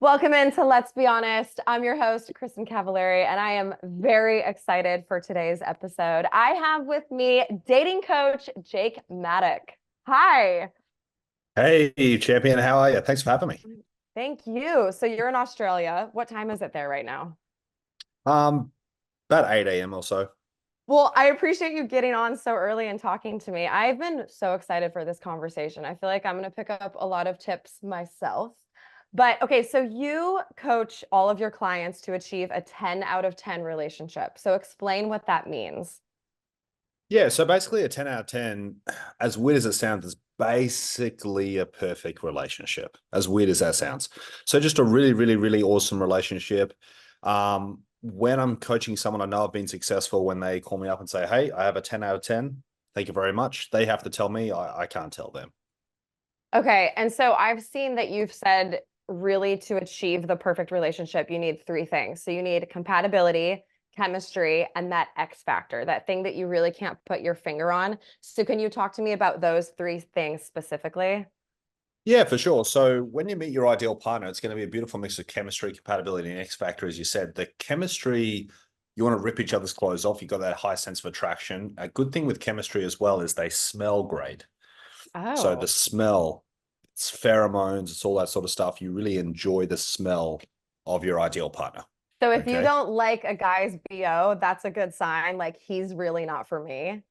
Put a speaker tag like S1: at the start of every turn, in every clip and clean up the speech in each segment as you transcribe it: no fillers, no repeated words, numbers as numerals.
S1: Welcome into Let's Be Honest. I'm your host, Kristin Cavallari, and I am very excited for today's episode. I have with me dating coach Jake Maddock. Hi.
S2: Hey, champion, how are you? Thanks for having me.
S1: Thank you. So you're in Australia. What time is it there right now?
S2: Um, about 8 a.m. or so.
S1: Well, I appreciate you getting on so early and talking to me. I've been so excited for this conversation. I feel like I'm going to pick up a lot of tips myself. But okay, so you coach all of your clients to achieve a 10 out of 10 relationship. So explain what that means.
S2: Yeah, so basically a 10 out of 10, as weird as it sounds, is basically a perfect relationship, as weird as that sounds. So just a really, really, really awesome relationship. When I'm coaching someone, I know I've been successful when they call me up and say, hey, I have a 10 out of 10. Thank you very much. They have to tell me, I can't tell them.
S1: Okay, and so I've seen that you've said really to achieve the perfect relationship, you need three things. So you need compatibility, chemistry, and that X factor, that thing that you really can't put your finger on. So can you talk to me about those three things specifically?
S2: Yeah, for sure. So when you meet your ideal partner, it's going to be a beautiful mix of chemistry, compatibility, and X factor, as you said. The chemistry, you want to rip each other's clothes off. You've got that high sense of attraction. A good thing with chemistry as well is they smell great. So the
S1: Oh.
S2: smell, it's pheromones, it's all that sort of stuff. You really enjoy the smell of your ideal partner.
S1: So if you
S2: Okay.
S1: don't like a guy's BO, that's a good sign. Like he's really not for me.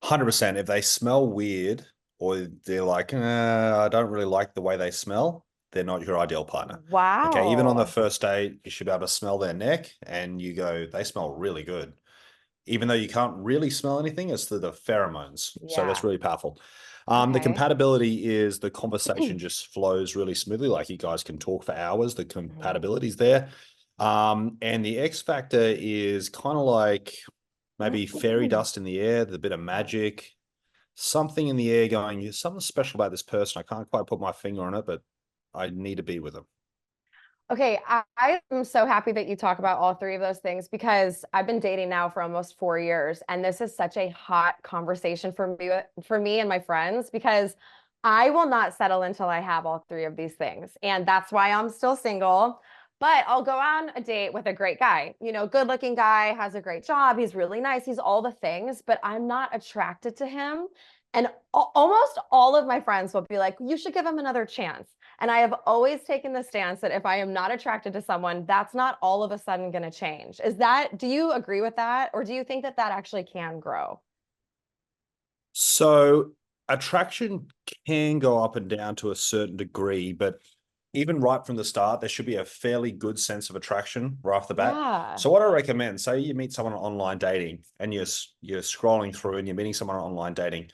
S2: 100%. If they smell weird or they're like, I don't really like the way they smell, they're not your ideal partner. Okay. Even on the
S1: Wow.
S2: first date, you should be able to smell their neck and you go, they smell really good. Even though you can't really smell anything, it's the pheromones. So that's
S1: Yeah.
S2: really powerful. The
S1: Okay.
S2: compatibility is the conversation just flows really smoothly. Like you guys can talk for hours. The
S1: Mhm.
S2: compatibility is there. And the X factor is kind of like maybe fairy dust in the air, the bit of magic, something in the air going, there's something special about this person. I can't quite put my finger on it, but I need to be with them.
S1: Okay, I am so happy that you talk about all three of those things because I've been dating now for almost 4 years, and this is such a hot conversation for me and my friends because I will not settle until I have all three of these things, and that's why I'm still single. But I'll go on a date with a great guy, good-looking guy, has a great job, he's really nice, he's all the things, but I'm not attracted to him. And almost all of my friends will be like, you should give him another chance. And I have always taken the stance that if I am not attracted to someone, that's not all of a sudden going to change. Do you agree with that? Or do you think that that actually can grow?
S2: So attraction can go up and down to a certain degree, but even right from the start, there should be a fairly good sense of attraction right off the bat.
S1: Yeah.
S2: So what I recommend, say you meet someone on online dating and you're scrolling through and you're meeting someone on online dating.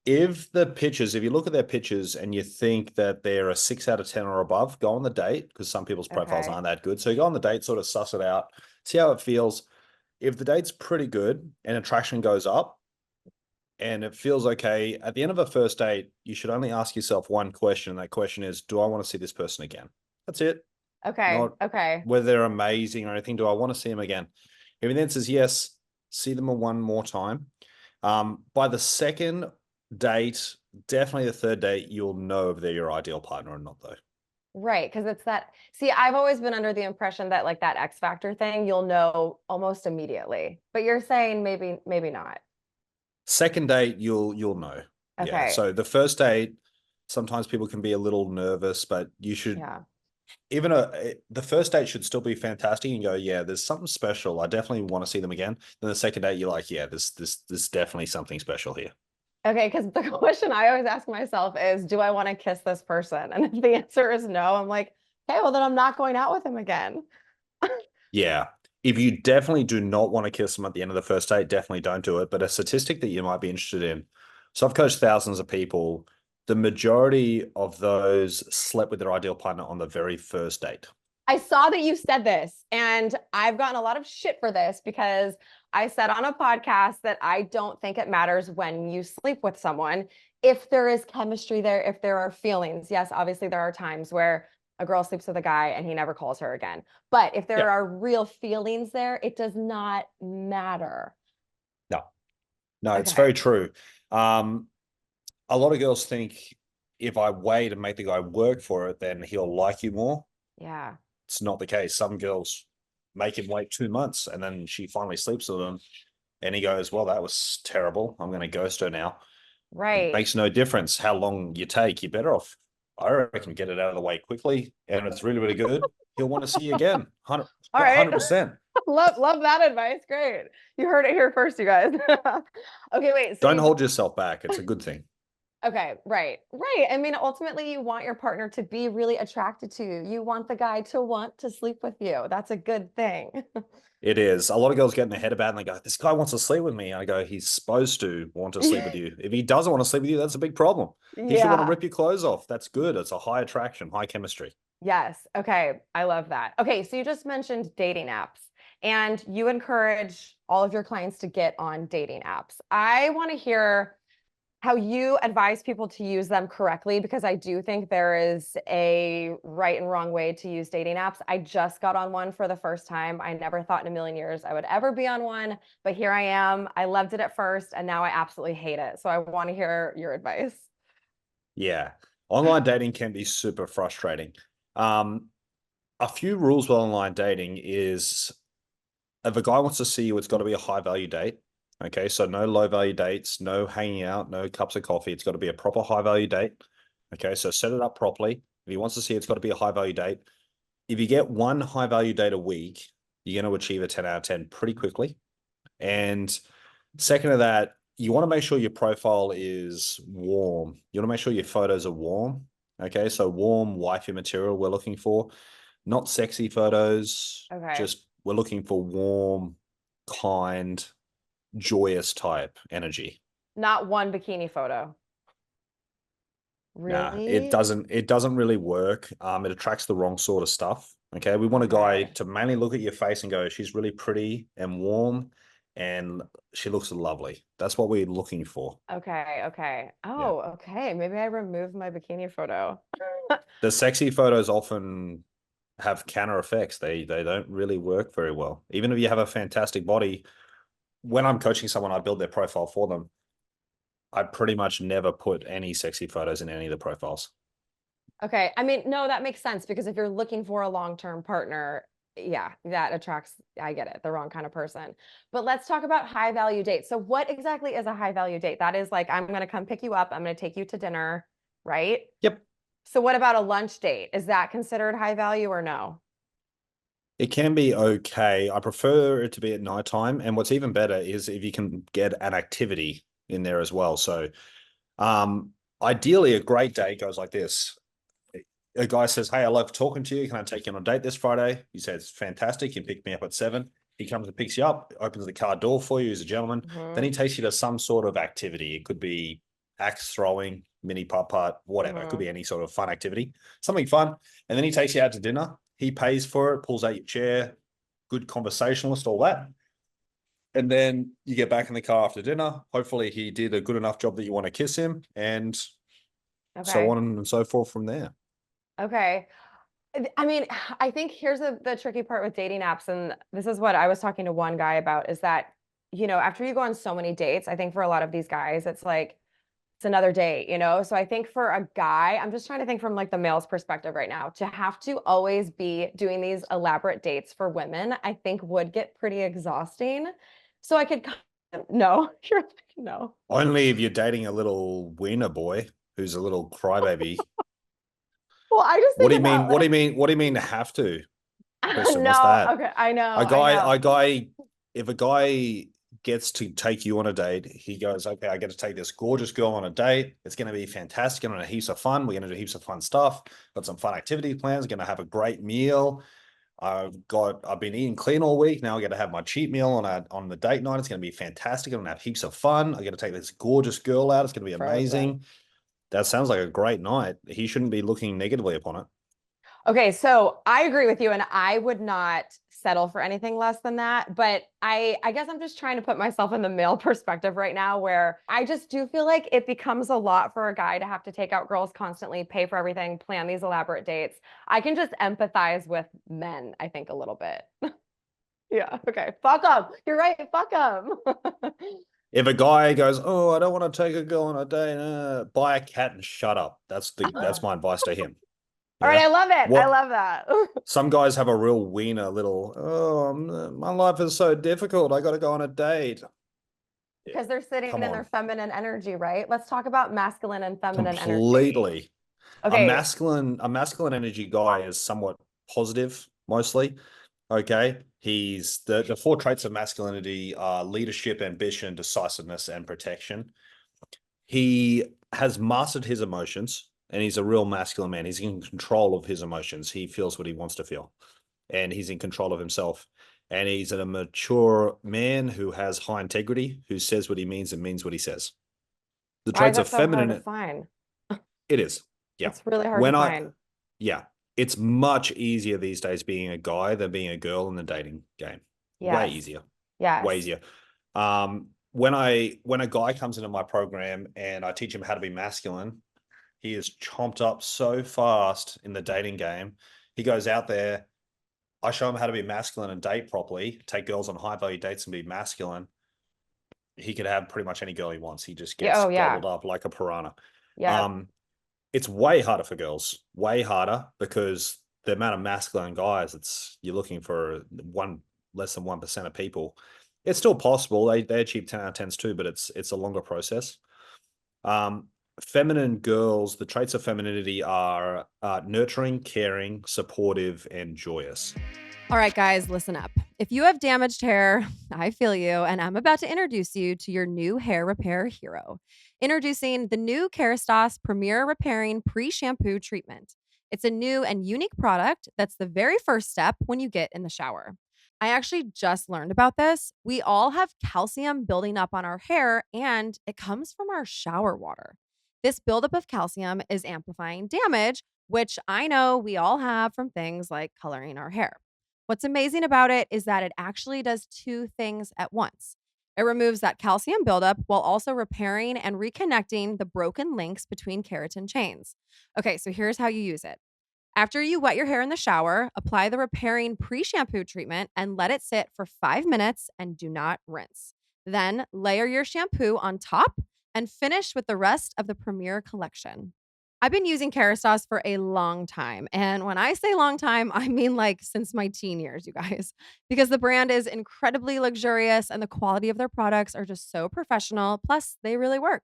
S2: If you look at their pictures and you think that they're a 6 out of 10 or above, go on the date because some people's profiles
S1: Okay.
S2: aren't that good. So you go on the date, sort of suss it out, see how it feels. If the date's pretty good and attraction goes up, and it feels okay. At the end of a first date, you should only ask yourself one question. And that question is, do I want to see this person again? That's it.
S1: Okay.
S2: Not
S1: Okay.
S2: whether they're amazing or anything. Do I want to see them again? If the answer is yes, see them one more time. By the second date, definitely the third date, you'll know if they're your ideal partner or not, though.
S1: Right. Because it's that. See, I've always been under the impression that like that X factor thing, you'll know almost immediately. But you're saying maybe not.
S2: Second date, you'll know. Yeah.
S1: Okay.
S2: So the first date, sometimes people can be a little nervous, but you should
S1: Yeah.
S2: the first date should still be fantastic and go, yeah, there's something special. I definitely want to see them again. Then the second date, you're like, yeah, this definitely something special here.
S1: Okay, because the question I always ask myself is, do I want to kiss this person? And if the answer is no, I'm like, okay, well, then I'm not going out with him again.
S2: Yeah. If you definitely do not want to kiss them at the end of the first date, definitely don't do it. But a statistic that you might be interested in. So I've coached thousands of people. The majority of those slept with their ideal partner on the very first date.
S1: I saw that you said this, and I've gotten a lot of shit for this because I said on a podcast that I don't think it matters when you sleep with someone if there is chemistry there, if there are feelings. Yes, obviously, there are times where a girl sleeps with a guy and he never calls her again. But if
S2: Yeah.
S1: there are real feelings there, it does not matter.
S2: No, no, it's
S1: Okay.
S2: very true. Um, a lot of girls think if I wait and make the guy work for it, then he'll like you more.
S1: Yeah.
S2: It's not the case. Some girls make him wait 2 months and then she finally sleeps with him and he goes, well, that was terrible. I'm going to ghost her now. It
S1: Right.
S2: makes no difference how long you take. You're better off, I reckon, get it out of the way quickly. And it's really, really good. He'll want to see you again.
S1: All right.
S2: 100%.
S1: Love that advice. Great. You heard it here first, you guys. Okay, wait. So
S2: Don't
S1: you
S2: hold yourself back. It's a good thing.
S1: okay, right. Right. I mean, ultimately you want your partner to be really attracted to you. You want the guy to want to sleep with you. That's a good thing.
S2: It is. A lot of girls get in their head about it and they go, this guy wants to sleep with me. I go, he's supposed to want to sleep with you. If he doesn't want to sleep with you, that's a big problem. He should want to
S1: Yeah.
S2: rip your clothes off. That's good. It's a high attraction, high chemistry.
S1: Yes. Okay. I love that. Okay. So you just mentioned dating apps and you encourage all of your clients to get on dating apps. I want to hear how you advise people to use them correctly because I do think there is a right and wrong way to use dating apps. I just got on one for the first time. I never thought in a million years I would ever be on one, but here I am. I loved it at first and now I absolutely hate it. So I want to hear your advice.
S2: Yeah. Online dating can be super frustrating. Um, a few rules with online dating is if a guy wants to see you, it's got to be a high value date. Okay. So no low value dates, no hanging out, no cups of coffee. It's got to be a proper high value date. Okay. So set it up properly. If he wants to see, it's got to be a high value date. If you get one high value date a week, you're going to achieve a 10 out of 10 pretty quickly. And second to that, you want to make sure your profile is warm. You want to make sure your photos are warm. Okay. So warm wifey material we're looking for, not sexy photos.
S1: Okay.
S2: Just we're looking for warm, kind, joyous type energy.
S1: Not one bikini photo.
S2: Nah, it
S1: Really?
S2: doesn't really work. It attracts the wrong sort of stuff. Okay. We want a guy
S1: Okay.
S2: to mainly look at your face and go, she's really pretty and warm and she looks lovely. That's what we're looking for.
S1: Okay. Okay.
S2: Yeah.
S1: Oh, okay. Maybe I removed my bikini photo.
S2: The sexy photos often have counter effects. They don't really work very well. Even if you have a fantastic body, when I'm coaching someone, I build their profile for them. I pretty much never put any sexy photos in any of the profiles.
S1: Okay. I mean, no, that makes sense because if you're looking for a long-term partner, yeah, that attracts, I get it, the wrong kind of person. But let's talk about high value dates. So what exactly is a high value date? That is like, I'm going to come pick you up. I'm going to take you to dinner, right?
S2: Yep.
S1: So what about a lunch date? Is that considered high value or no?
S2: It can be okay. I prefer it to be at nighttime. And what's even better is if you can get an activity in there as well. So um, ideally, a great day goes like this. A guy says, hey, I love talking to you. Can I take you on a date this Friday? He says, fantastic. You can pick me up at 7. He comes and picks you up, opens the car door for you as a gentleman. Then
S1: Mm-hmm.
S2: he takes you to some sort of activity. It could be axe throwing, mini putt, whatever. It could
S1: Mm-hmm.
S2: be any sort of fun activity, something fun. And then he takes you out to dinner. He pays for it, pulls out your chair, good conversationalist, all that. And then you get back in the car after dinner. Hopefully he did a good enough job that you want to kiss him and so
S1: Okay.
S2: on and so forth from there.
S1: Okay. I mean, I think here's the tricky part with dating apps, and this is what I was talking to one guy about, is that, after you go on so many dates, I think for a lot of these guys, it's like, it's another date. So I think for a guy, I'm just trying to think from like the male's perspective right now, to have to always be doing these elaborate dates for women, I think would get pretty exhausting. So I could, no, you're like, no.
S2: Only if you're dating a little wiener boy who's a little crybaby.
S1: Well, I just
S2: What do
S1: think
S2: you mean?
S1: about,
S2: What do you mean? What do you mean have to, Kristin? What's
S1: no,
S2: that?
S1: okay, I
S2: A
S1: know, I
S2: guy,
S1: know.
S2: if a guy gets to take you on a date, he goes, okay, I get to take this gorgeous girl on a date. It's going to be fantastic. Going to have heaps of fun. We're going to do heaps of fun stuff. Got some fun activity plans. Going to have a great meal. I've been eating clean all week. Now I get to have my cheat meal on the date night. It's going to be fantastic. I'm going to have heaps of fun. I get to take this gorgeous girl out. It's going to be
S1: Frozen.
S2: amazing. That sounds like a great night. He shouldn't be looking negatively upon it.
S1: Okay, so I agree with you, and I would not settle for anything less than that. But I guess I'm just trying to put myself in the male perspective right now, where I just do feel like it becomes a lot for a guy to have to take out girls constantly, pay for everything, plan these elaborate dates. I can just empathize with men, I think, a little bit. Yeah. Okay. Fuck them. You're right. Fuck them.
S2: If a guy goes, "Oh, I don't want to take a girl on a date," buy a cat and shut up. That's my advice to him.
S1: All right,
S2: Yeah.
S1: I love it. I
S2: What
S1: love that.
S2: some guys have a real wiener little, oh, my life is so difficult. I got to go on a date. Yeah.
S1: Because they're sitting
S2: Come
S1: in their
S2: on.
S1: feminine energy, right? Let's talk about masculine and feminine energy.
S2: Completely.
S1: Okay.
S2: A masculine energy guy is somewhat positive mostly. Okay. He's the four traits of masculinity are leadership, ambition, decisiveness, and protection. He has mastered his emotions and he's a real masculine man. He's in control of his emotions. He feels what he wants to feel and he's in control of himself. And he's a mature man who has high integrity, who says what he means and means what he says. The
S1: Why is
S2: traits of
S1: that so hard to
S2: feminine,
S1: find?
S2: it is. Yeah.
S1: It's really hard to
S2: When I,
S1: find.
S2: yeah, it's much easier these days being a guy than being a girl in the dating game. Way
S1: Yes.
S2: easier. Way
S1: Yes.
S2: easier. When a guy comes into my program and I teach him how to be masculine, he is chomped up so fast in the dating game. He goes out there. I show him how to be masculine and date properly, take girls on high value dates and be masculine. He could have pretty much any girl he wants. He just
S1: Yeah.
S2: gets
S1: Oh, yeah.
S2: gobbled up like a piranha.
S1: Yeah.
S2: Um, it's way harder for girls, way harder because the amount of masculine guys, it's you're looking for less than 1% of people. It's still possible. They achieve 10 out of 10s too, but it's a longer process. Um, Feminine girls, the traits of femininity are nurturing, caring, supportive, and joyous.
S3: All right, guys, listen up. If you have damaged hair, I feel you, and I'm about to introduce you to your new hair repair hero. Introducing the new Kerastase Premier Repairing Pre-Shampoo Treatment. It's a new and unique product that's the very first step when you get in the shower. I actually just learned about this. We all have calcium building up on our hair, and it comes from our shower water. This buildup of calcium is amplifying damage, which I know we all have from things like coloring our hair. What's amazing about it is that it actually does two things at once. It removes that calcium buildup while also repairing and reconnecting the broken links between keratin chains. Okay, so here's how you use it. After you wet your hair in the shower, apply the repairing pre shampoo treatment and let it sit for 5 minutes and do not rinse. Then layer your shampoo on top and finish with the rest of the Premier collection. I've been using Kerastase for a long time. And when I say long time, I mean like since my teen years, you guys, because the brand is incredibly luxurious and the quality of their products are just so professional. Plus, they really work.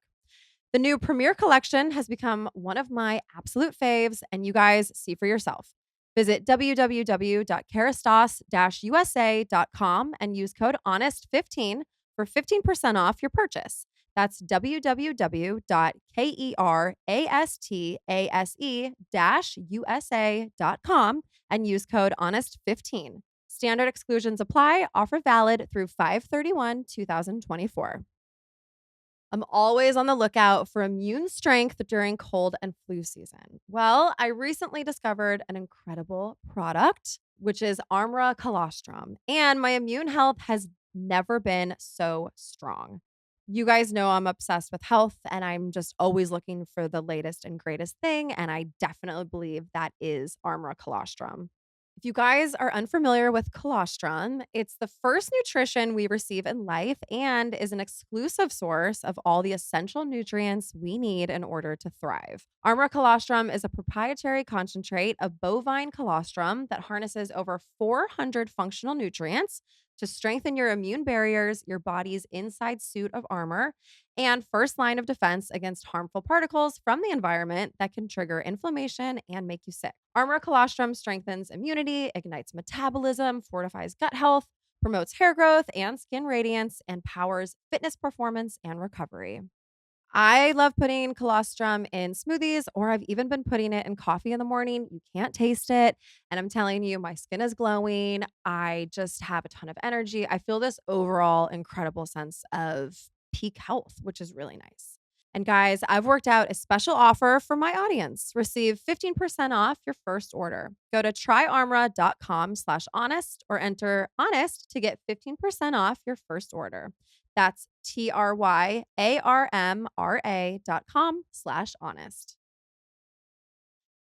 S3: The new Premier collection has become one of my absolute faves, and you guys see for yourself. Visit www.kerastase-usa.com and use code HONEST15 for 15% off your purchase. That's www.kerastase-usa.com and use code HONEST15. Standard exclusions apply. Offer valid through 5/31/2024. I'm always on the lookout for immune strength during cold and flu season. Well, I recently discovered an incredible product, which is Armra Colostrum, and my immune health has never been so strong. You guys know I'm obsessed with health and I'm just always looking for the latest and greatest thing. And I definitely believe that is Armra Colostrum. If you guys are unfamiliar with colostrum, it's the first nutrition we receive in life and is an exclusive source of all the essential nutrients we need in order to thrive. Armor colostrum is a proprietary concentrate of bovine colostrum that harnesses over 400 functional nutrients to strengthen your immune barriers, your body's inside suit of armor, and first line of defense against harmful particles from the environment that can trigger inflammation and make you sick. Armor colostrum strengthens immunity, ignites metabolism, fortifies gut health, promotes hair growth and skin radiance, and powers fitness performance and recovery. I love putting colostrum in smoothies, or I've even been putting it in coffee in the morning. You can't taste it. And I'm telling you, my skin is glowing. I just have a ton of energy. I feel this overall incredible sense of peak health, which is really nice. And guys, I've worked out a special offer for my audience. Receive 15% off your first order. Go to tryarmra.com/honest or enter honest to get 15% off your first order. That's tryarmra.com/honest.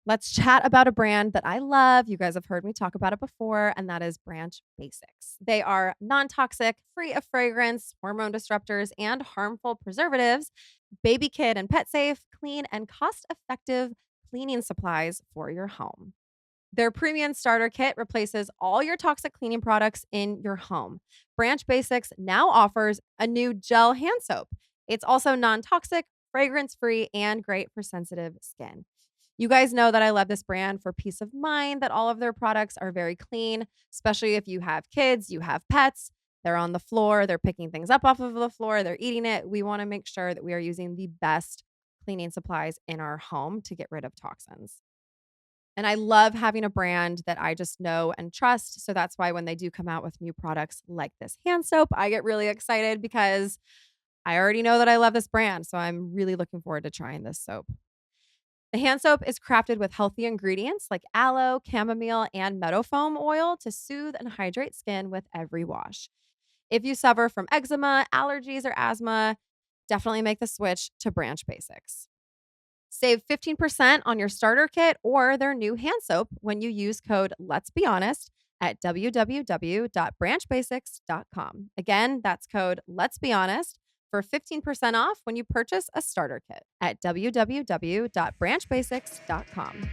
S3: Let's chat about a brand that I love. You guys have heard me talk about it before, and that is Branch Basics. They are non toxic, free of fragrance, hormone disruptors, and harmful preservatives, baby, kid, and pet safe, clean, and cost effective cleaning supplies for your home. Their premium starter kit replaces all your toxic cleaning products in your home. Branch Basics now offers a new gel hand soap. It's also non-toxic, fragrance-free, and great for sensitive skin. You guys know that I love this brand for peace of mind, that all of their products are very clean, especially if you have kids, you have pets, they're on the floor, they're picking things up off of the floor, they're eating it. We want to make sure that we are using the best cleaning supplies in our home to get rid of toxins. And I love having a brand that I just know and trust. So that's why when they do come out with new products like this hand soap, I get really excited because I already know that I love this brand. So I'm really looking forward to trying this soap. The hand soap is crafted with healthy ingredients like aloe, chamomile, and meadow foam oil to soothe and hydrate skin with every wash. If you suffer from eczema, allergies, or asthma, definitely make the switch to Branch Basics. Save 15% on your starter kit or their new hand soap when you use code Let's Be Honest at www.branchbasics.com. Again, that's code Let's Be Honest for 15% off when you purchase a starter kit at www.branchbasics.com.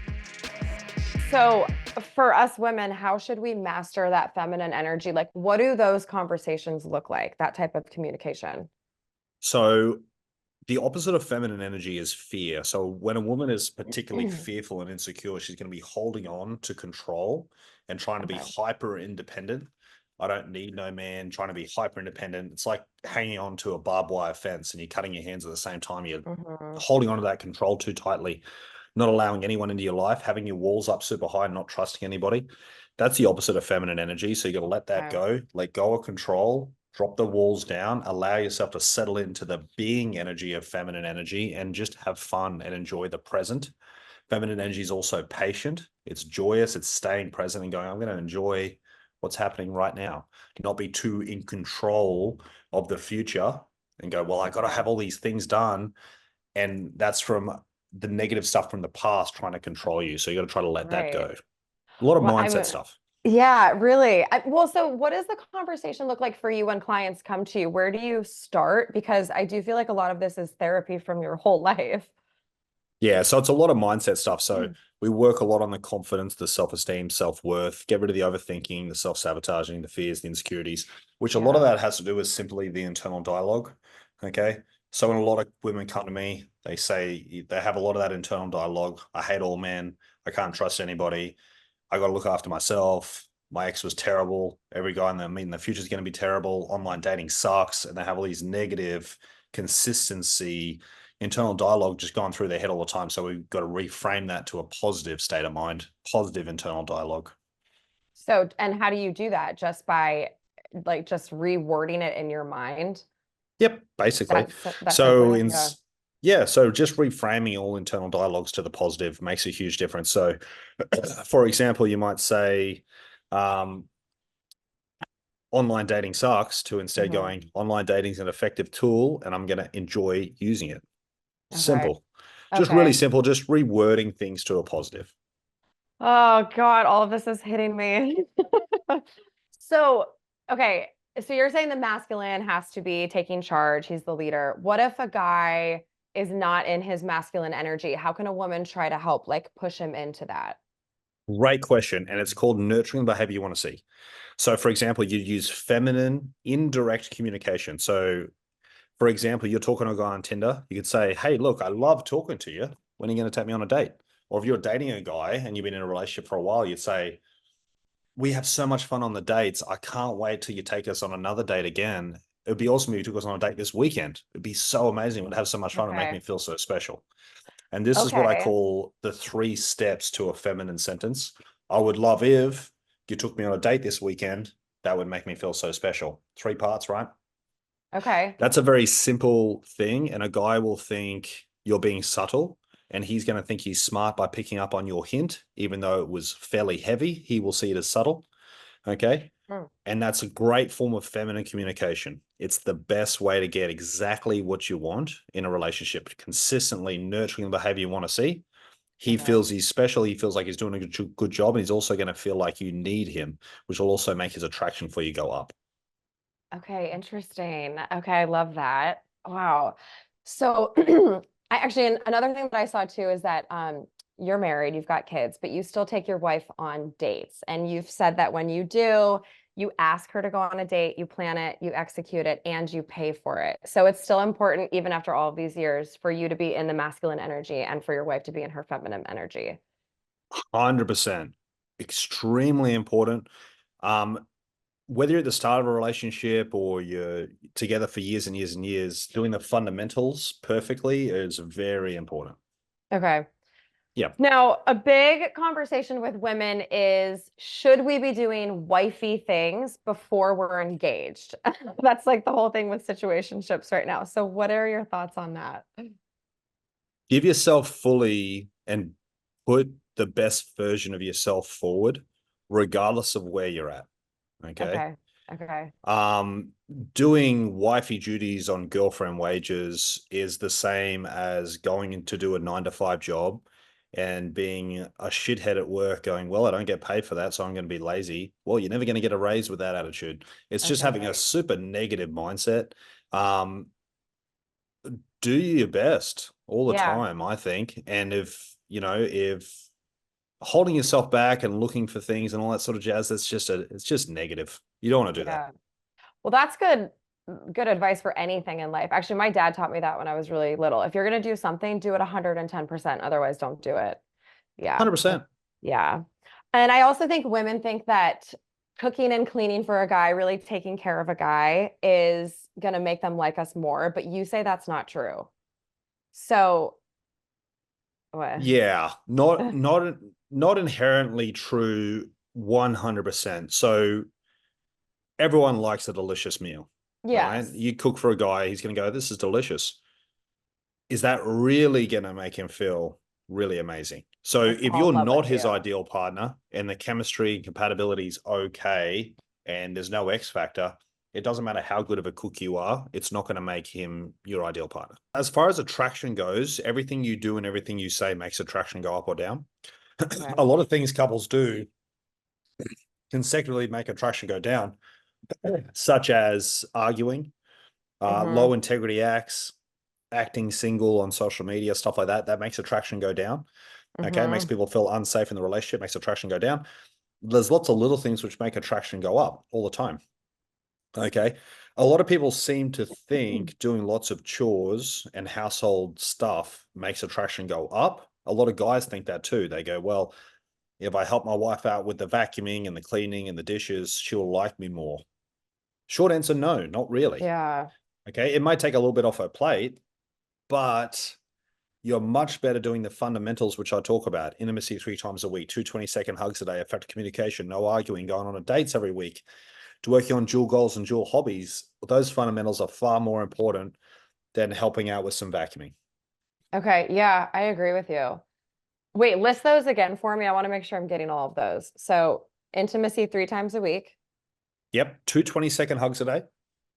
S1: So for us women, how should we master that feminine energy? Like, what do those conversations look like, that type of communication?
S2: So the opposite of feminine energy is fear. So when a woman is particularly fearful and insecure, she's going to be holding on to control and trying to be hyper independent. I don't need no man, trying to be hyper independent. It's like hanging on to a barbed wire fence and you're cutting your hands at the same time. You're holding on to that control too tightly, not allowing anyone into your life, having your walls up super high, not trusting anybody. That's the opposite of feminine energy. So you got to let that go, let go of control, drop the walls down, allow yourself to settle into the being energy of feminine energy and just have fun and enjoy the present. Feminine energy is also patient. It's joyous. It's staying present and going, I'm going to enjoy what's happening right now, not be too in control of the future and go, well, I got to have all these things done. And that's from the negative stuff from the past trying to control you. So you got to try to let that go. A lot of mindset stuff.
S1: Yeah, really. Well, so what does the conversation look like for you when clients come to you? Where do you start? Because I do feel like a lot of this is therapy from your whole life.
S2: Yeah, so it's a lot of mindset stuff. So we work a lot on the confidence, the self-esteem, self-worth, get rid of the overthinking, the self-sabotaging, the fears, the insecurities, which a lot of that has to do with simply the internal dialogue. Okay. So when a lot of women come to me, they say they have a lot of that internal dialogue. I hate all men. I can't trust anybody. I got to look after myself. My ex was terrible. Every guy I meet in the future is going to be terrible. Online dating sucks. And they have all these negative consistency, internal dialogue just going through their head all the time. So we've got to reframe that to a positive state of mind, positive internal dialogue.
S1: So, and how do you do that? Just by just rewording it in your mind?
S2: Yep, basically. So just reframing all internal dialogues to the positive makes a huge difference. So for example, you might say, online dating sucks to instead going, online dating is an effective tool and I'm going to enjoy using it. Simple. Just really simple, just rewording things to a positive.
S1: Oh God, all of this is hitting me. So, okay. So you're saying the masculine has to be taking charge. He's the leader. What if a guy is not in his masculine energy? How can a woman try to help, like push him into that?
S2: Great question. And it's called nurturing the behavior you want to see. So for example, you use feminine indirect communication. So for example, you're talking to a guy on Tinder, you could say, hey, look, I love talking to you. When are you going to take me on a date? Or if you're dating a guy and you've been in a relationship for a while, you'd say, we have so much fun on the dates. I can't wait till you take us on another date again. It'd be awesome if you took us on a date this weekend. It'd be so amazing. We'd have so much fun and make me feel so special. And this is what I call the 3 steps to a feminine sentence. I would love if you took me on a date this weekend. That would make me feel so special. 3 parts, right?
S1: Okay.
S2: That's a very simple thing. And a guy will think you're being subtle and he's going to think he's smart by picking up on your hint, even though it was fairly heavy. He will see it as subtle. Okay. And that's a great form of feminine communication. It's the best way to get exactly what you want in a relationship, consistently nurturing the behavior you want to see. He feels he's special. He feels like he's doing a good job. And he's also going to feel like you need him, which will also make his attraction for you go up.
S1: Okay, interesting. Okay, I love that. Wow. So I actually, another thing that I saw too is that you're married, you've got kids, but you still take your wife on dates. And you've said that when you do, you ask her to go on a date, you plan it, you execute it, and you pay for it. So it's still important, even after all of these years, for you to be in the masculine energy and for your wife to be in her feminine energy.
S2: 100%. Extremely important. Whether you're at the start of a relationship or you're together for years and years and years, doing the fundamentals perfectly is very important.
S1: Okay.
S2: Yeah.
S1: Now, a big conversation with women is, should we be doing wifey things before we're engaged? That's like the whole thing with situationships right now. So what are your thoughts on that?
S2: Give yourself fully and put the best version of yourself forward, regardless of where you're at. Okay.
S1: Okay.
S2: Doing wifey duties on girlfriend wages is the same as going in to do a 9 to 5 job and being a shithead at work going, well, I don't get paid for that, so I'm going to be lazy. Well, you're never going to get a raise with that attitude. It's just having a super negative mindset. Do your best all the time, I think. And if holding yourself back and looking for things and all that sort of jazz, it's just negative. You don't want to do that.
S1: Well, that's good advice for anything in life. Actually, my dad taught me that when I was really little. If you're going to do something, do it 110%. Otherwise, don't do it. Yeah.
S2: 100%.
S1: Yeah. And I also think women think that cooking and cleaning for a guy, really taking care of a guy, is going to make them like us more. But you say that's not true. So what?
S2: Yeah, not inherently true 100%. So everyone likes a delicious meal.
S1: Yes.
S2: Right? You cook for a guy, he's going to go, this is delicious. Is that really going to make him feel really amazing? So if you're not his ideal partner and the chemistry and compatibility is okay and there's no X factor, it doesn't matter how good of a cook you are, it's not going to make him your ideal partner. As far as attraction goes, everything you do and everything you say makes attraction go up or down. Okay. A lot of things couples do consecutively make attraction go down, such as arguing, low integrity acts, acting single on social media, stuff like that. That makes attraction go down. Okay, makes people feel unsafe in the relationship, makes attraction go down. There's lots of little things which make attraction go up all the time. Okay. A lot of people seem to think doing lots of chores and household stuff makes attraction go up. A lot of guys think that too. They go, well, if I help my wife out with the vacuuming and the cleaning and the dishes, she'll like me more. Short answer, no, not really.
S1: Yeah.
S2: Okay. It might take a little bit off her plate, but you're much better doing the fundamentals, which I talk about: intimacy 3 times a week, 2 20-second hugs a day, effective communication, no arguing, going on dates every week, to working on dual goals and dual hobbies. Those fundamentals are far more important than helping out with some vacuuming.
S1: Okay. Yeah, I agree with you. Wait, list those again for me. I want to make sure I'm getting all of those. So intimacy 3 times a week.
S2: Yep. 2 20-second hugs a day.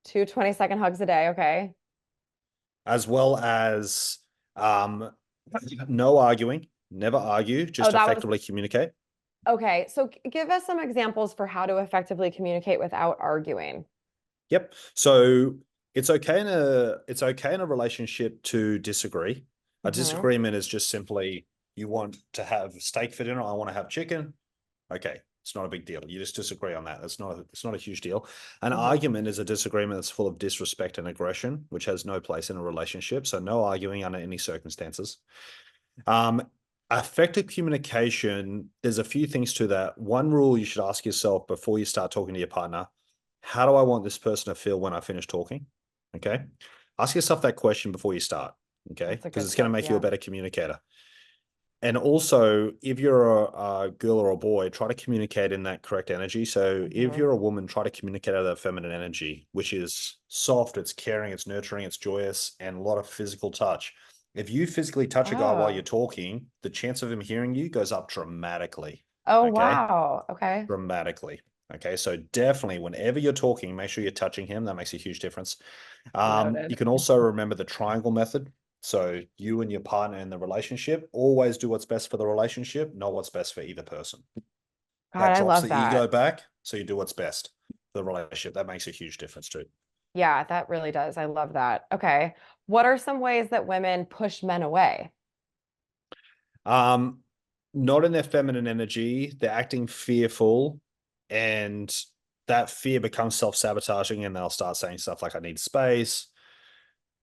S1: 2 20-second hugs a day. Okay.
S2: As well as no arguing, never argue, just effectively communicate.
S1: Okay. So give us some examples for how to effectively communicate without arguing.
S2: Yep. So it's okay in a relationship to disagree. A disagreement is just simply, you want to have steak for dinner, I want to have chicken. Okay. It's not a big deal. You just disagree on that. It's not a huge deal. An argument is a disagreement that's full of disrespect and aggression, which has no place in a relationship. So no arguing under any circumstances. Effective communication, there's a few things to that. One rule you should ask yourself before you start talking to your partner: how do I want this person to feel when I finish talking? Okay. Ask yourself that question before you start. Okay. Because it's going to make you a better communicator. And also, if you're a girl or a boy, try to communicate in that correct energy. So if you're a woman, try to communicate out of that feminine energy, which is soft, it's caring, it's nurturing, it's joyous, and a lot of physical touch. If you physically touch a guy while you're talking, the chance of him hearing you goes up dramatically.
S1: Oh, wow. Okay.
S2: Dramatically. Okay. So definitely, whenever you're talking, make sure you're touching him. That makes a huge difference. You can also remember the triangle method. So you and your partner in the relationship always do what's best for the relationship, not what's best for either person.
S1: God, I love that.
S2: That ego back, so you do what's best for the relationship. That makes a huge difference too.
S1: Yeah, that really does. I love that. Okay. What are some ways that women push men away?
S2: not in their feminine energy. They're acting fearful, and that fear becomes self-sabotaging, and they'll start saying stuff like, I need space.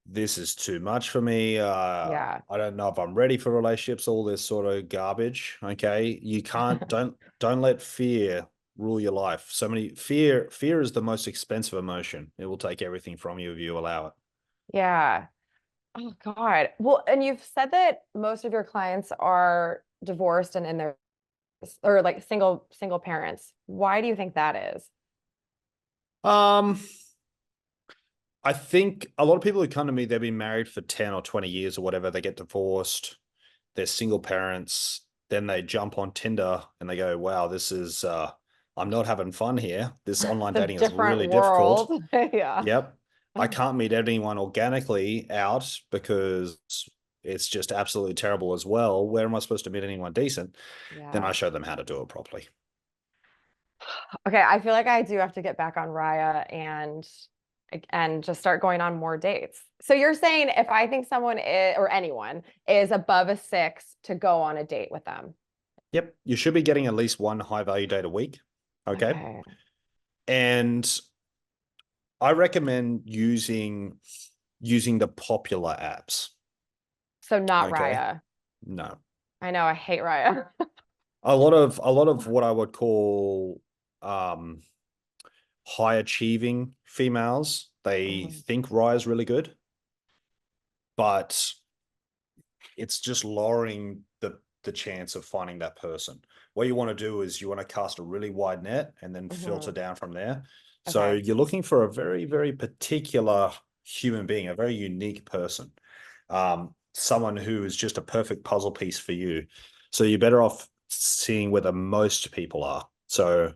S2: This is too much for me.
S1: Yeah.
S2: I don't know if I'm ready for relationships, all this sort of garbage. Okay. You can't, don't let fear rule your life. Fear is the most expensive emotion. It will take everything from you if you allow it.
S1: Yeah. Oh God. Well, and you've said that most of your clients are divorced and in their or like single parents. Why do you think that is?
S2: Um, I think a lot of people who come to me, they've been married for 10 or 20 years or whatever. They get divorced. They're single parents. Then they jump on Tinder and they go, wow, this is, I'm not having fun here. This online
S1: It's a
S2: dating is
S1: different
S2: really difficult.
S1: world. Yeah.
S2: Yep. I can't meet anyone organically out because it's just absolutely terrible as well. Where am I supposed to meet anyone decent? Then I
S1: Yeah.
S2: show them how to do it properly.
S1: Okay, I feel like I do have to get back on Raya and just start going on more dates. So you're saying if I think someone is or anyone is above a 6 to go on a date with them.
S2: Yep. You should be getting at least one high value date a week. Okay.
S1: Okay.
S2: And I recommend using the popular apps.
S1: So not
S2: Okay.
S1: Raya.
S2: No.
S1: I know I hate Raya.
S2: A lot of what I would call um high achieving females, they
S1: Mhm.
S2: think Rye is really good, but it's just lowering the chance of finding that person. What you want to do is you want to cast a really wide net and then filter
S1: Mhm.
S2: down from there. So
S1: Okay.
S2: you're looking for a very, very particular human being, a very unique person, someone who is just a perfect puzzle piece for you. So you're better off seeing where the most people are. So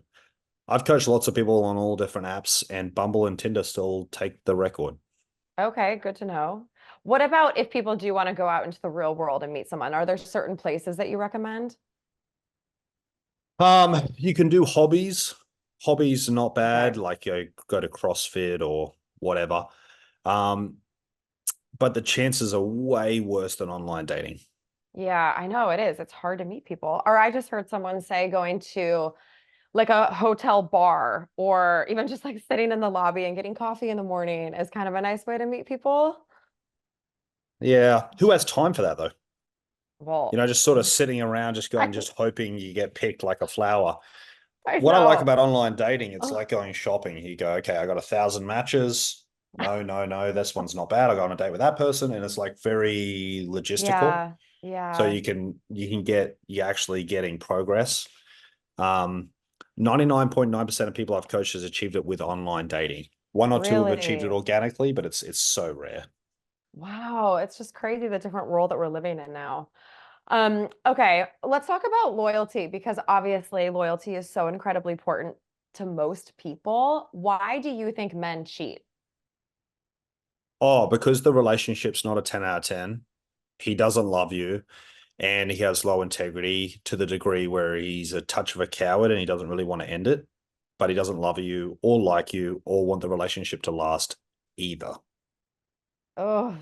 S2: I've coached lots of people on all different apps, and Bumble and Tinder still take the record.
S1: Okay, good to know. What about if people do want to go out into the real world and meet someone? Are there certain places that you recommend?
S2: You can do hobbies. Hobbies are not bad,
S1: Okay.
S2: like you go to CrossFit or whatever. Um, but the chances are way worse than online dating.
S1: Yeah, I know it is. It's hard to meet people. Or I just heard someone say going to like a hotel bar or even just like sitting in the lobby and getting coffee in the morning is kind of a nice way to meet people.
S2: Yeah. Who has time for that though?
S1: Well,
S2: Just sort of sitting around, just
S1: I,
S2: going, just hoping you get picked like a flower.
S1: I
S2: What I like
S1: know.
S2: about online dating, it's
S1: Oh,
S2: like going shopping. You go, okay, I got 1,000 matches. No, no, no, this one's not bad. I go on a date with that person, and it's like very logistical.
S1: yeah,
S2: So
S1: yeah,
S2: you're actually getting progress. Um, 99.9% of people I've coached has achieved it with online dating. One or two have achieved it
S1: really.
S2: organically, but it's so rare.
S1: Wow, it's just crazy the different world that we're living in now. Okay, let's talk about loyalty because obviously loyalty is so incredibly important to most people. Why do you think men cheat?
S2: Oh, because the relationship's not a 10 out of 10, he doesn't love you, and he has low integrity to the degree where he's a touch of a coward and he doesn't really want to end it, but he doesn't love you or like you or want the relationship to last either.
S1: Oh,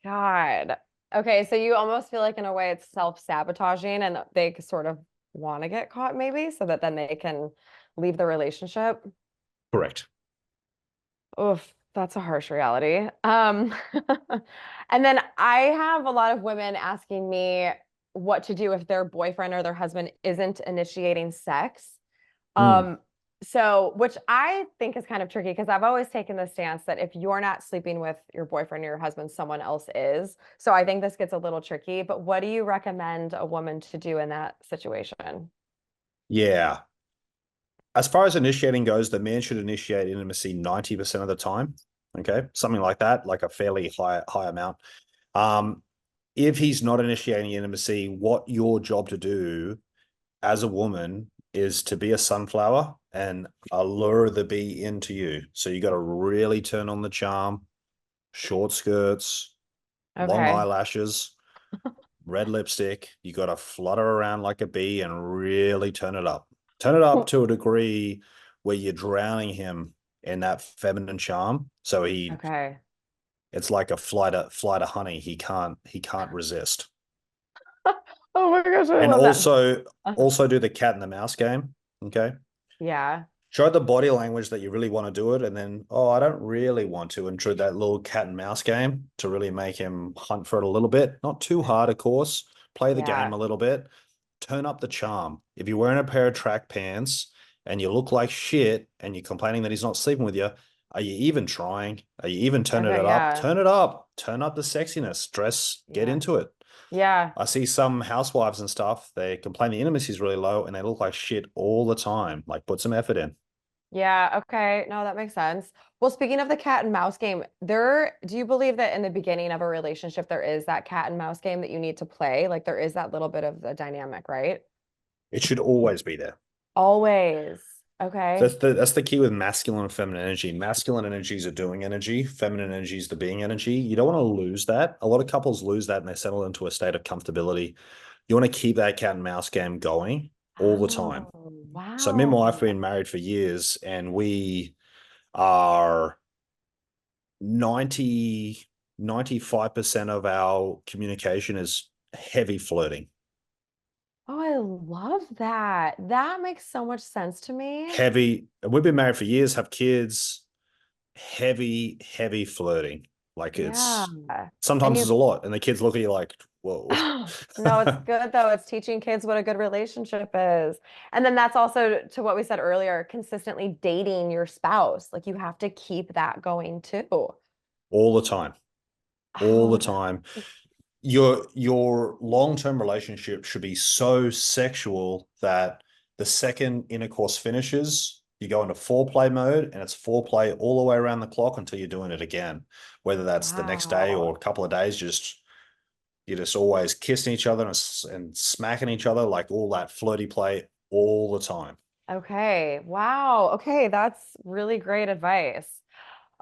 S1: God. Okay, so you almost feel like in a way it's self-sabotaging and they sort of want to get caught maybe so that then they can leave the relationship.
S2: Correct.
S1: Oof, that's a harsh reality. And then I have a lot of women asking me what to do if their boyfriend or their husband isn't initiating sex.
S2: Mm.
S1: Um, so which I think is kind of tricky because I've always taken the stance that if you're not sleeping with your boyfriend or your husband, someone else is. So I think this gets a little tricky, but what do you recommend a woman to do in that situation?
S2: Yeah. As far as initiating goes, the man should initiate intimacy 90% of the time. Okay. Something like that, like a fairly high amount. Um, if he's not initiating intimacy, what your job to do as a woman is to be a sunflower and allure the bee into you. So you got to really turn on the charm, short skirts, long
S1: Okay.
S2: eyelashes, red lipstick. You got to flutter around like a bee and really turn it up. Turn it up to a degree where you're drowning him in that feminine charm. So
S1: Okay.
S2: it's like a flight of honey. He can't resist.
S1: Oh my gosh, I
S2: And
S1: love that.
S2: also do the cat and the mouse game. Okay.
S1: Yeah.
S2: Show the body language that you really want to do it, and then, oh, I don't really want to, and do that little cat and mouse game to really make him hunt for it a little bit. Not too hard, of course. Play the
S1: Yeah.
S2: game a little bit. Turn up the charm. If you're wearing a pair of track pants and you look like shit and you're complaining that he's not sleeping with you, are you even trying? Are you even turning
S1: Okay.
S2: it up?
S1: Yeah.
S2: Turn it up. Turn up the sexiness. Dress, get
S1: Yeah.
S2: into it.
S1: Yeah.
S2: I see some housewives and stuff, they complain the intimacy is really low and they look like shit all the time. Like, put some effort in.
S1: Yeah. Okay. No, that makes sense. Well, speaking of the cat and mouse game, do you believe that in the beginning of a relationship, there is that cat and mouse game that you need to play? Like there is that little bit of the dynamic, right?
S2: It should always be there.
S1: Always.
S2: So
S1: Okay.
S2: that's the key with masculine and feminine energy. Masculine energy is a doing energy. Feminine energy is the being energy. You don't want to lose that. A lot of couples lose that and they settle into a state of comfortability. You want to keep that cat and mouse game going all the time.
S1: Oh,
S2: So me and my wife have
S1: wow.
S2: been married for years, and we are 90-95% of our communication is heavy flirting.
S1: Oh, I love that. That makes so much sense to me.
S2: Heavy. We've been married for years, have kids, heavy flirting. Like,
S1: Yeah.
S2: it's
S1: And
S2: sometimes
S1: you,
S2: it's a lot, and the kids look at you like, whoa.
S1: no, it's good though. It's teaching kids what a good relationship is. And then that's also to what we said earlier, consistently dating your spouse. Like you have to keep that going too.
S2: All the time. All the
S1: Oh,
S2: time. Your long-term relationship should be so sexual that the second intercourse finishes, you go into foreplay mode, and it's foreplay all the way around the clock until you're doing it again. Whether that's the next day or
S1: wow.
S2: a couple of days, you're just always kissing each other and smacking each other, like all that flirty play all the time.
S1: Okay. Wow. Okay. That's really great advice.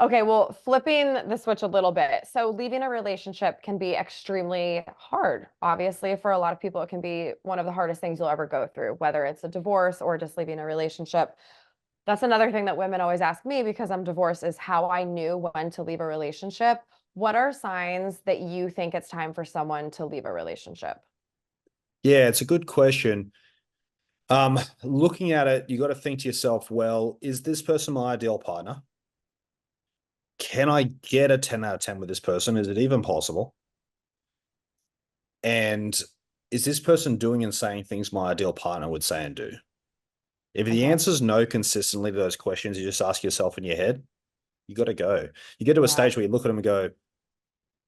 S1: Okay, well, flipping the switch a little bit. So, leaving a relationship can be extremely hard. Obviously, for a lot of people, it can be one of the hardest things you'll ever go through, whether it's a divorce or just leaving a relationship. That's another thing that women always ask me because I'm divorced is how I knew when to leave a relationship. What are signs that you think it's time for someone to leave a relationship?
S2: Yeah, it's a good question. Looking at it, you got to think to yourself, well, is this person my ideal partner? Can I get a 10 out of 10 with this person? Is it even possible? And is this person doing and saying things my ideal partner would say and do? If the
S1: Okay.
S2: answer is no consistently to those questions, you just ask yourself in your head, you got to go. You get to a
S1: Yeah.
S2: stage where you look at them and go,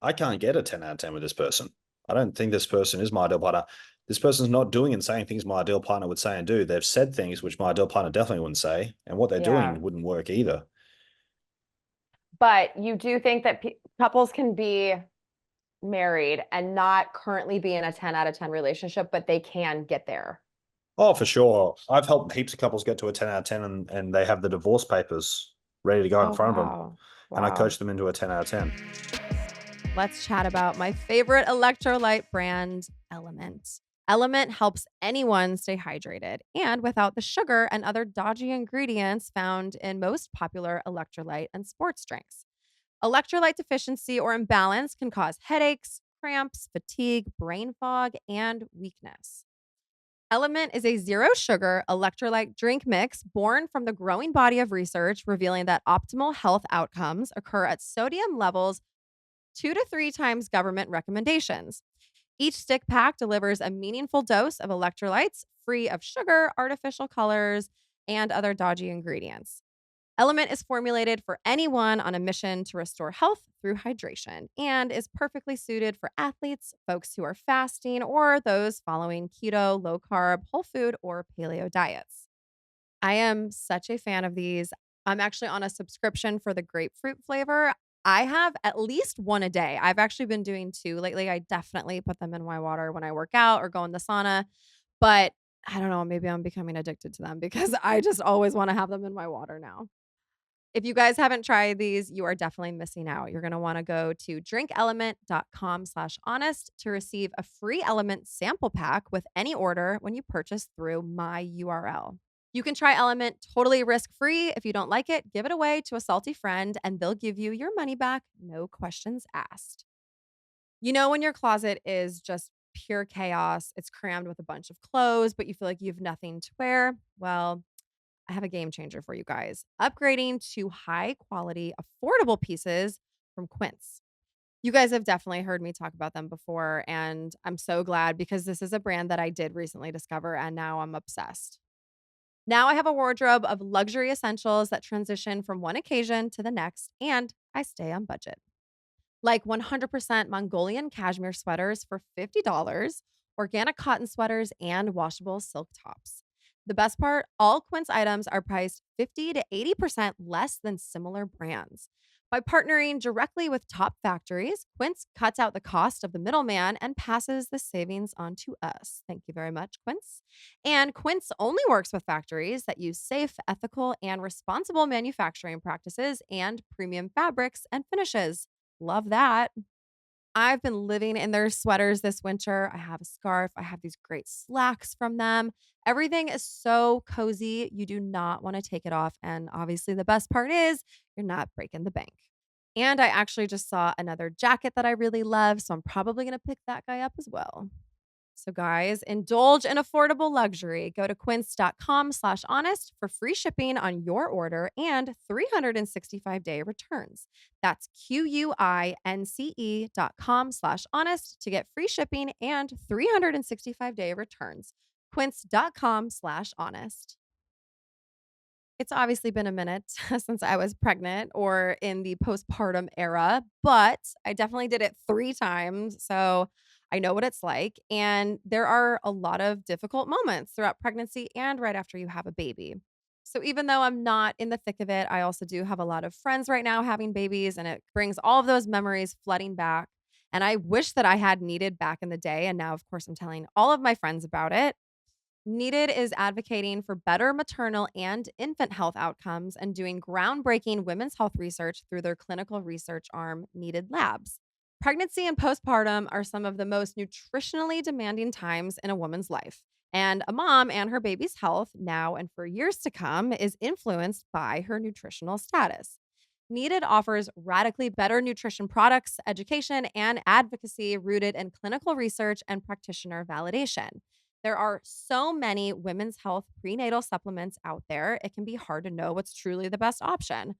S2: I can't get a 10 out of 10 with this person. I don't think this person is my ideal partner. This person's not doing and saying things my ideal partner would say and do. They've said things which my ideal partner definitely wouldn't say, and what they're
S1: Yeah.
S2: doing wouldn't work either.
S1: But you do think that couples can be married and not currently be in a 10 out of 10 relationship, but they can get there.
S2: Oh, for sure. I've helped heaps of couples get to a 10 out of 10, and they have the divorce papers ready to go in
S1: Oh,
S2: front of them.
S1: wow.
S2: And I
S1: Wow.
S2: coach them into a 10 out of 10.
S3: Let's chat about my favorite electrolyte brand, LMNT. LMNT helps anyone stay hydrated and without the sugar and other dodgy ingredients found in most popular electrolyte and sports drinks. Electrolyte deficiency or imbalance can cause headaches, cramps, fatigue, brain fog, and weakness. Element is a zero sugar electrolyte drink mix born from the growing body of research revealing that optimal health outcomes occur at sodium levels 2 to 3 times government recommendations. Each stick pack delivers a meaningful dose of electrolytes free of sugar, artificial colors, and other dodgy ingredients. Element is formulated for anyone on a mission to restore health through hydration and is perfectly suited for athletes, folks who are fasting, or those following keto, low carb, whole food, or paleo diets. I am such a fan of these. I'm actually on a subscription for the grapefruit flavor. I have at least one a day. I've actually been doing two lately. I definitely put them in my water when I work out or go in the sauna, but I don't know, maybe I'm becoming addicted to them because I just always want to have them in my water now. If you guys haven't tried these, you are definitely missing out. You're going to want to go to drinkelement.com/honest to receive a free Element sample pack with any order when you purchase through my URL. You can try Element totally risk-free. If you don't like it, give it away to a salty friend and they'll give you your money back, no questions asked. You know when your closet is just pure chaos. It's crammed with a bunch of clothes, but you feel like you have nothing to wear. Well, I have a game changer for you guys. Upgrading to high quality, affordable pieces from Quince. You guys have definitely heard me talk about them before, and I'm so glad because this is a brand that I did recently discover and now I'm obsessed. Now I have a wardrobe of luxury essentials that transition from one occasion to the next, and I stay on budget. Like 100% Mongolian cashmere sweaters for $50, organic cotton sweaters, and washable silk tops. The best part, all Quince items are priced 50 to 80% less than similar brands. By partnering directly with top factories, Quince cuts out the cost of the middleman and passes the savings on to us. Thank you very much, Quince. And Quince only works with factories that use safe, ethical, and responsible manufacturing practices and premium fabrics and finishes. Love that. I've been living in their sweaters this winter. I have a scarf. I have these great slacks from them. Everything is so cozy. You do not want to take it off. And obviously, the best part is you're not breaking the bank. And I actually just saw another jacket that I really love. So I'm probably going to pick that guy up as well. So, guys, indulge in affordable luxury. Go to quince.com/honest for free shipping on your order and 365-day returns. That's QUINCE.com/honest to get free shipping and 365-day returns. Quince.com/honest. It's obviously been a minute since I was pregnant or in the postpartum era, but I definitely did it 3 times, so I know what it's like, and there are a lot of difficult moments throughout pregnancy and right after you have a baby. So even though I'm not in the thick of it, I also do have a lot of friends right now having babies, and it brings all of those memories flooding back, and I wish that I had Needed back in the day, and now, of course, I'm telling all of my friends about it. Needed is advocating for better maternal and infant health outcomes and doing groundbreaking women's health research through their clinical research arm, Needed Labs. Pregnancy and postpartum are some of the most nutritionally demanding times in a woman's life. And a mom and her baby's health, now and for years to come, is influenced by her nutritional status. Needed offers radically better nutrition products, education, and advocacy rooted in clinical research and practitioner validation. There are so many women's health prenatal supplements out there, it can be hard to know what's truly the best option.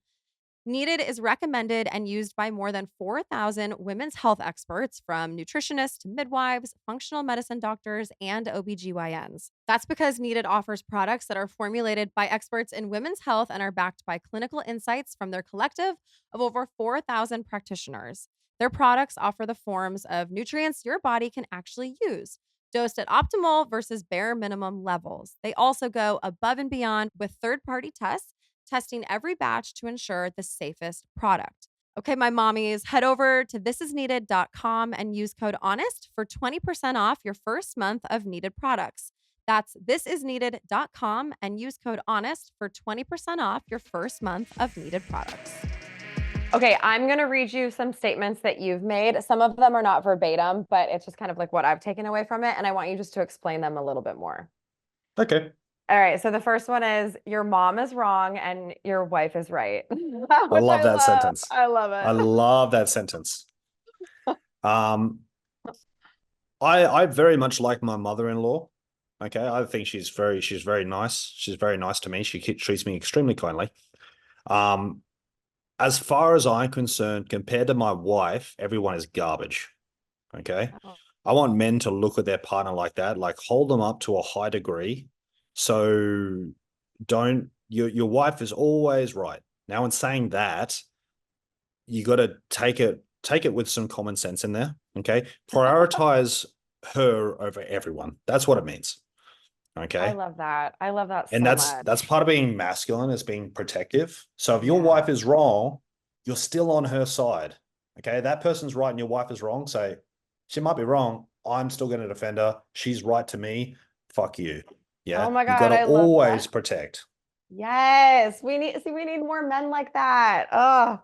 S3: Needed is recommended and used by more than 4,000 women's health experts, from nutritionists to midwives, functional medicine doctors, and OBGYNs. That's because Needed offers products that are formulated by experts in women's health and are backed by clinical insights from their collective of over 4,000 practitioners. Their products offer the forms of nutrients your body can actually use, dosed at optimal versus bare minimum levels. They also go above and beyond with third-party tests, testing every batch to ensure the safest product. Okay, my mommies, head over to thisisneeded.com and use code HONEST for 20% off your first month of Needed products. That's thisisneeded.com and use code HONEST for 20% off your first month of Needed products.
S1: Okay, I'm going to read you some statements that you've made. Some of them are not verbatim, but it's just kind of like what I've taken away from it. And I want you just to explain them a little bit more.
S2: Okay.
S1: All right. So the first one is, your mom is wrong and your wife is right.
S2: I love that sentence.
S1: I love it.
S2: I love that sentence. I very much like my mother-in-law. Okay. I think she's very nice. She's very nice to me. She treats me extremely kindly. As far as I'm concerned, compared to my wife, everyone is garbage. Okay.
S1: Oh.
S2: I want men to look at their partner like that, like hold them up to a high degree. So your wife is always right. Now, in saying that, you got to take it with some common sense in there. Okay. Prioritize her over everyone. That's what it means. Okay.
S1: I love that. I love that so
S2: and
S1: much.
S2: that's part of being masculine, is being protective. So if your wife is wrong, you're still on her side. Okay. That person's right and your wife is wrong. So she might be wrong. I'm still going to defend her. She's right to me. Fuck you. Yeah.
S1: Oh my God.
S2: You got to
S1: I love
S2: always
S1: that.
S2: protect.
S1: Yes. We need more men like that. Oh,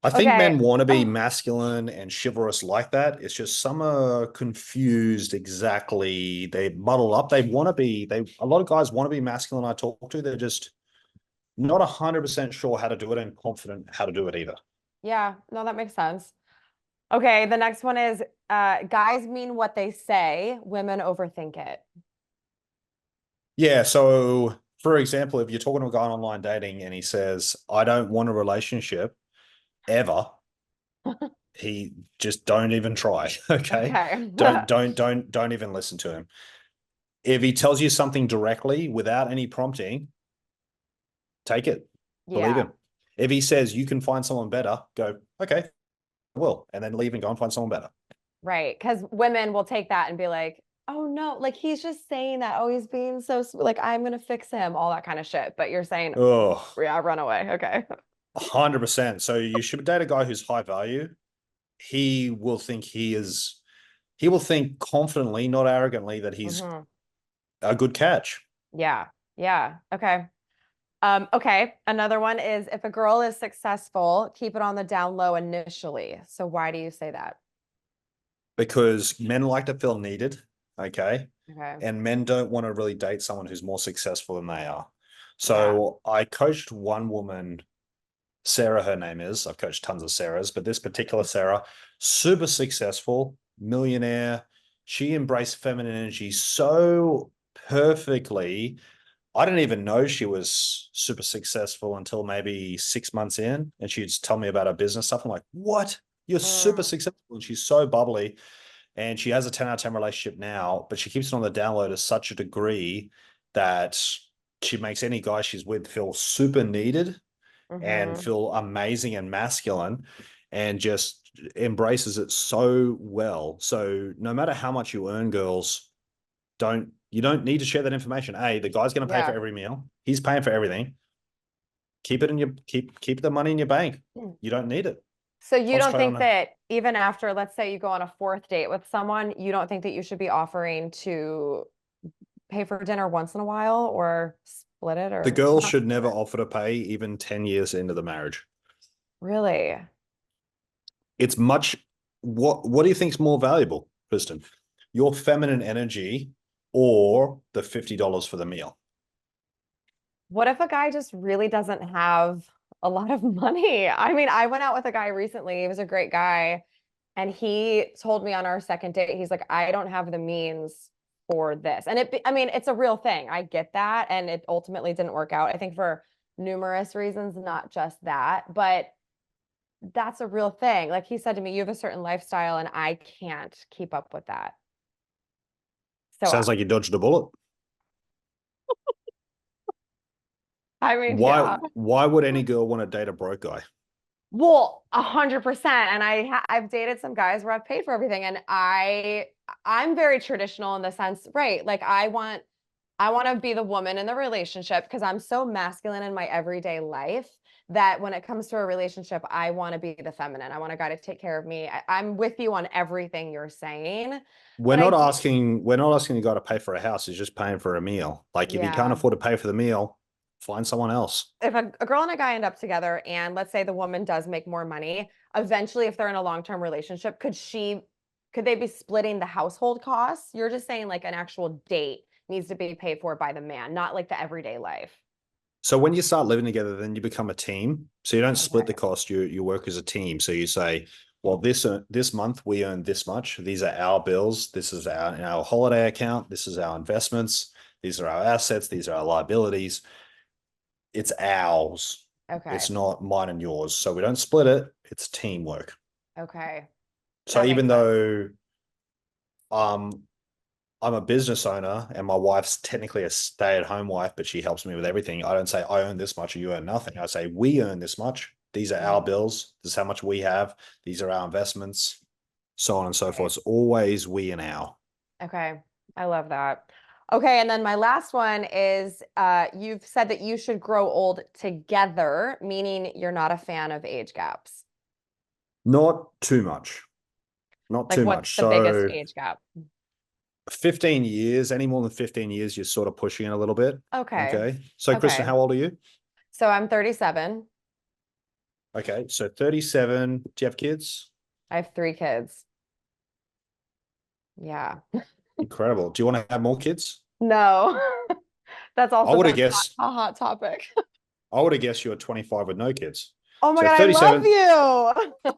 S2: I think
S1: okay.
S2: men want to be masculine and chivalrous like that. It's just some are confused exactly. They muddle up. A lot of guys want to be masculine I talk to. They're just not 100% sure how to do it and confident how to do it either.
S1: Yeah, no, that makes sense. Okay, the next one is guys mean what they say, women overthink it.
S2: Yeah. So, for example, if you're talking to a guy on online dating and he says, I don't want a relationship ever, he just don't even try. Okay.
S1: Okay.
S2: Don't even listen to him. If he tells you something directly without any prompting, take it. Believe
S1: Yeah,
S2: him. If he says you can find someone better, go, okay, I will. And then leave and go and find someone better.
S1: right. Because women will take that and be like, oh no, like he's just saying that. Oh, he's being so like I'm gonna fix him, all that kind of shit. But you're saying,
S2: Oh,
S1: yeah, run away. Okay.
S2: 100%. So you should date a guy who's high value. He will think he will think confidently, not arrogantly, that he's
S1: Hmm.
S2: a good catch.
S1: Yeah. Yeah. Okay. Okay. Another one is if a girl is successful, keep it on the down low initially. So why do you say that?
S2: Because men like to feel needed. Okay.
S1: Okay.
S2: And men don't want to really date someone who's more successful than they are.
S1: Yeah.
S2: So I coached one woman, Sarah, her name is. I've coached tons of Sarahs, but this particular Sarah, super successful, millionaire. She embraced feminine energy so perfectly. I didn't even know she was super successful until maybe 6 months in. And she'd tell me about her business stuff. I'm like, what? You're super
S1: Mm,
S2: successful. And she's so bubbly. And she has a 10 out of 10 relationship now, but she keeps it on the download to such a degree that she makes any guy she's with feel super needed and
S1: mm-hmm.
S2: feel amazing and masculine and just embraces it so well. So no matter how much you earn, girls, you don't need to share that information. The guy's going to pay for
S1: Yeah.
S2: every meal. He's paying for everything. Keep it in your keep the money in your bank.
S1: Mm.
S2: You don't need it.
S1: So you don't
S2: Concentrate on
S1: think
S2: it.
S1: that even after, let's say you go on a fourth date with someone, you don't think that you should be offering to pay for dinner once in a while or split it
S2: The
S1: or
S2: girl
S1: not
S2: should never
S1: split it?
S2: offer to pay even 10 years into the marriage.
S1: Really?
S2: It's much what do you think's more valuable, Kristen? Your feminine energy or the $50 for the meal?
S1: What if a guy just really doesn't have a lot of money? I mean, I went out with a guy recently. He was a great guy. And he told me on our second date, he's like, I don't have the means for this. And I mean, it's a real thing. I get that. And it ultimately didn't work out, I think, for numerous reasons, not just that, but that's a real thing. Like he said to me, you have a certain lifestyle and I can't keep up with that. So,
S2: Sounds like you dodged a bullet.
S1: I mean,
S2: Why
S1: yeah.
S2: why would any girl want to date a broke guy?
S1: Well, 100%. And I've dated some guys where I've paid for everything, and I'm very traditional in the sense, right? Like I want to be the woman in the relationship because I'm so masculine in my everyday life that when it comes to a relationship, I want to be the feminine. I want a guy to take care of me. I'm with you on everything you're saying, but I do,
S2: We're not asking the guy to pay for a house, he's just paying for a meal. Like if he can't
S1: yeah.
S2: afford to pay for the meal, find someone else.
S1: If a girl and a guy end up together and let's say the woman does make more money, eventually if they're in a long-term relationship, could they be splitting the household costs? You're just saying like an actual date needs to be paid for by the man, not like the everyday life.
S2: So when you start living together, then you become a team. So you don't split the
S1: Okay.
S2: cost. You work as a team. So you say, well, this month we earn this much. These are our bills. This is our holiday account. This is our investments. These are our assets. These are our liabilities. It's ours.
S1: Okay.
S2: It's not mine and yours. So we don't split it. It's teamwork.
S1: Okay.
S2: So
S1: That
S2: even
S1: makes sense.
S2: though um I'm a business owner and my wife's technically a stay-at-home wife, but she helps me with everything. I don't say I earn this much or you earn nothing. I say we earn this much. These are our
S1: Mhm.
S2: bills. This is how much we have. These are our investments, so on and so
S1: Right.
S2: forth. It's always we and our.
S1: Okay. I love that. Okay, and then my last one is you've said that you should grow old together, meaning you're not a fan of age gaps.
S2: Not too much. Not
S1: Like
S2: too
S1: what's
S2: much.
S1: the biggest
S2: So
S1: age gap?
S2: 15 years, any more than 15 years, you're sort of pushing it a little bit.
S1: Okay.
S2: Okay. So Kristen,
S1: Okay.
S2: how old are you?
S1: So I'm 37.
S2: Okay. So 37. Do you have kids?
S1: I have 3 kids. Yeah.
S2: Incredible. Do you want to have more kids?
S1: No. That's
S2: I
S1: also
S2: would have
S1: been
S2: guessed
S1: a hot topic.
S2: I would have guessed you were 25 with no kids.
S1: Oh my
S2: So
S1: God, I
S2: 37,
S1: love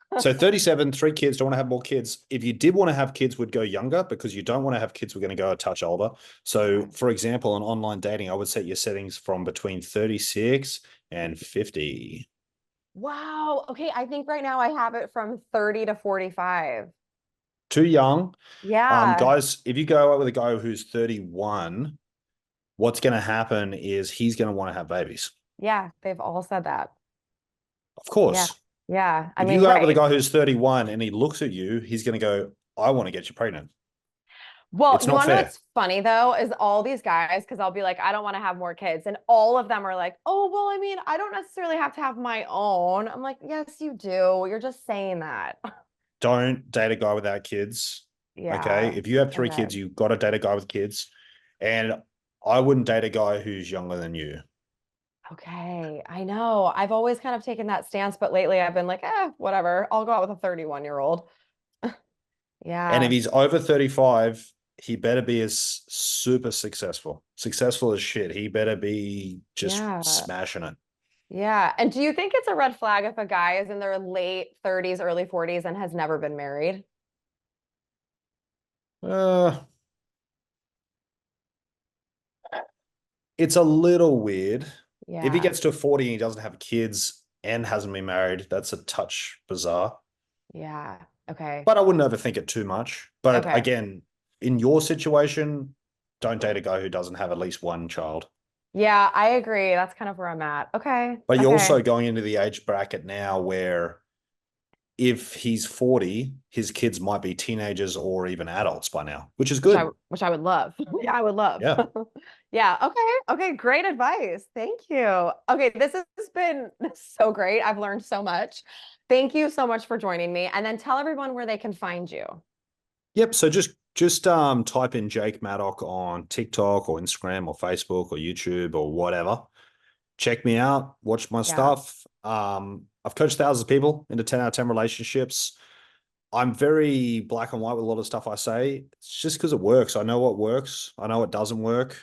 S1: you.
S2: So 37, 3 kids, don't want to have more kids. If you did want to have kids, would go younger, because you don't want to have kids, we're going to go a touch older. So for example, on online dating, I would set your settings from between 36 and 50.
S1: Wow. Okay. I think right now I have it from 30 to 45.
S2: Too young.
S1: Yeah.
S2: Guys, if you go out with a guy who's 31, what's going to happen is he's going to want to have babies.
S1: Yeah. They've all said that.
S2: Of
S1: Yeah.
S2: course.
S1: Yeah. I
S2: If you
S1: mean,
S2: go out with a
S1: right.
S2: guy who's 31 and he looks at you, he's going to go, I want to get you pregnant.
S1: Well,
S2: It's
S1: you
S2: not
S1: want to know
S2: fair.
S1: what's funny though, is all these guys, because I'll be like, I don't want to have more kids. And all of them are like, oh, well, I mean, I don't necessarily have to have my own. I'm like, yes, you do. You're just saying that.
S2: Don't date a guy without kids. Okay.
S1: Yeah.
S2: If you have 3
S1: Okay.
S2: kids, you've got to date a guy with kids. And I wouldn't date a guy who's younger than you.
S1: Okay. I know. I've always kind of taken that stance, but lately I've been like, whatever. I'll go out with a 31-year-old.
S2: And if
S1: Yeah.
S2: he's over 35, he better be as super successful, successful as shit. He better be just
S1: Yeah.
S2: smashing it.
S1: Yeah. And do you think it's a red flag if a guy is in their late 30s, early 40s and has never been married?
S2: Uh, it's a little weird. If he
S1: Yeah.
S2: gets to 40 and he doesn't have kids and hasn't been married, that's a touch bizarre.
S1: Yeah. Okay.
S2: But I wouldn't overthink it too much. But
S1: Okay.
S2: again, in your situation, don't date a guy who doesn't have at least one child.
S1: Yeah, I agree. That's kind of where I'm at. Okay.
S2: But you're
S1: Okay.
S2: also going into the age bracket now where if he's 40, his kids might be teenagers or even adults by now, which is good.
S1: Which I would love. Yeah, I would love.
S2: Yeah.
S1: Yeah. Okay. Okay. Great advice. Thank you. Okay. This has been so great. I've learned so much. Thank you so much for joining me. And then tell everyone where they can find you.
S2: Yep. So just type in Jake Maddock on TikTok or Instagram or Facebook or YouTube or whatever. Check me out, watch my
S1: Yeah.
S2: stuff. I've coached thousands of people into 10 out of 10 relationships. I'm very black and white with a lot of stuff I say. It's just because it works. I know what works. I know what doesn't work.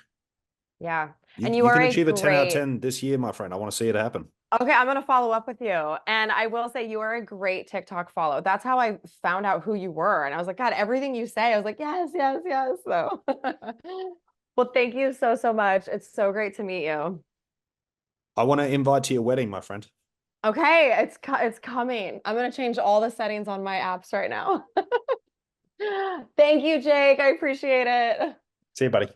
S1: Yeah.
S2: You,
S1: And you
S2: you
S1: are
S2: can
S1: a
S2: achieve a 10 out of
S1: great,
S2: 10 this year, my friend. I want to see it happen.
S1: okay, I'm going to follow up with you. And I will say you are a great TikTok follow. That's how I found out who you were. And I was like, God, everything you say, I was like, yes, yes, yes. So, well, thank you so, so much. It's so great to meet you.
S2: I want to invite to your wedding, my friend.
S1: Okay, it's coming. I'm going to change all the settings on my apps right now. Thank you, Jake. I appreciate it.
S2: See you, buddy.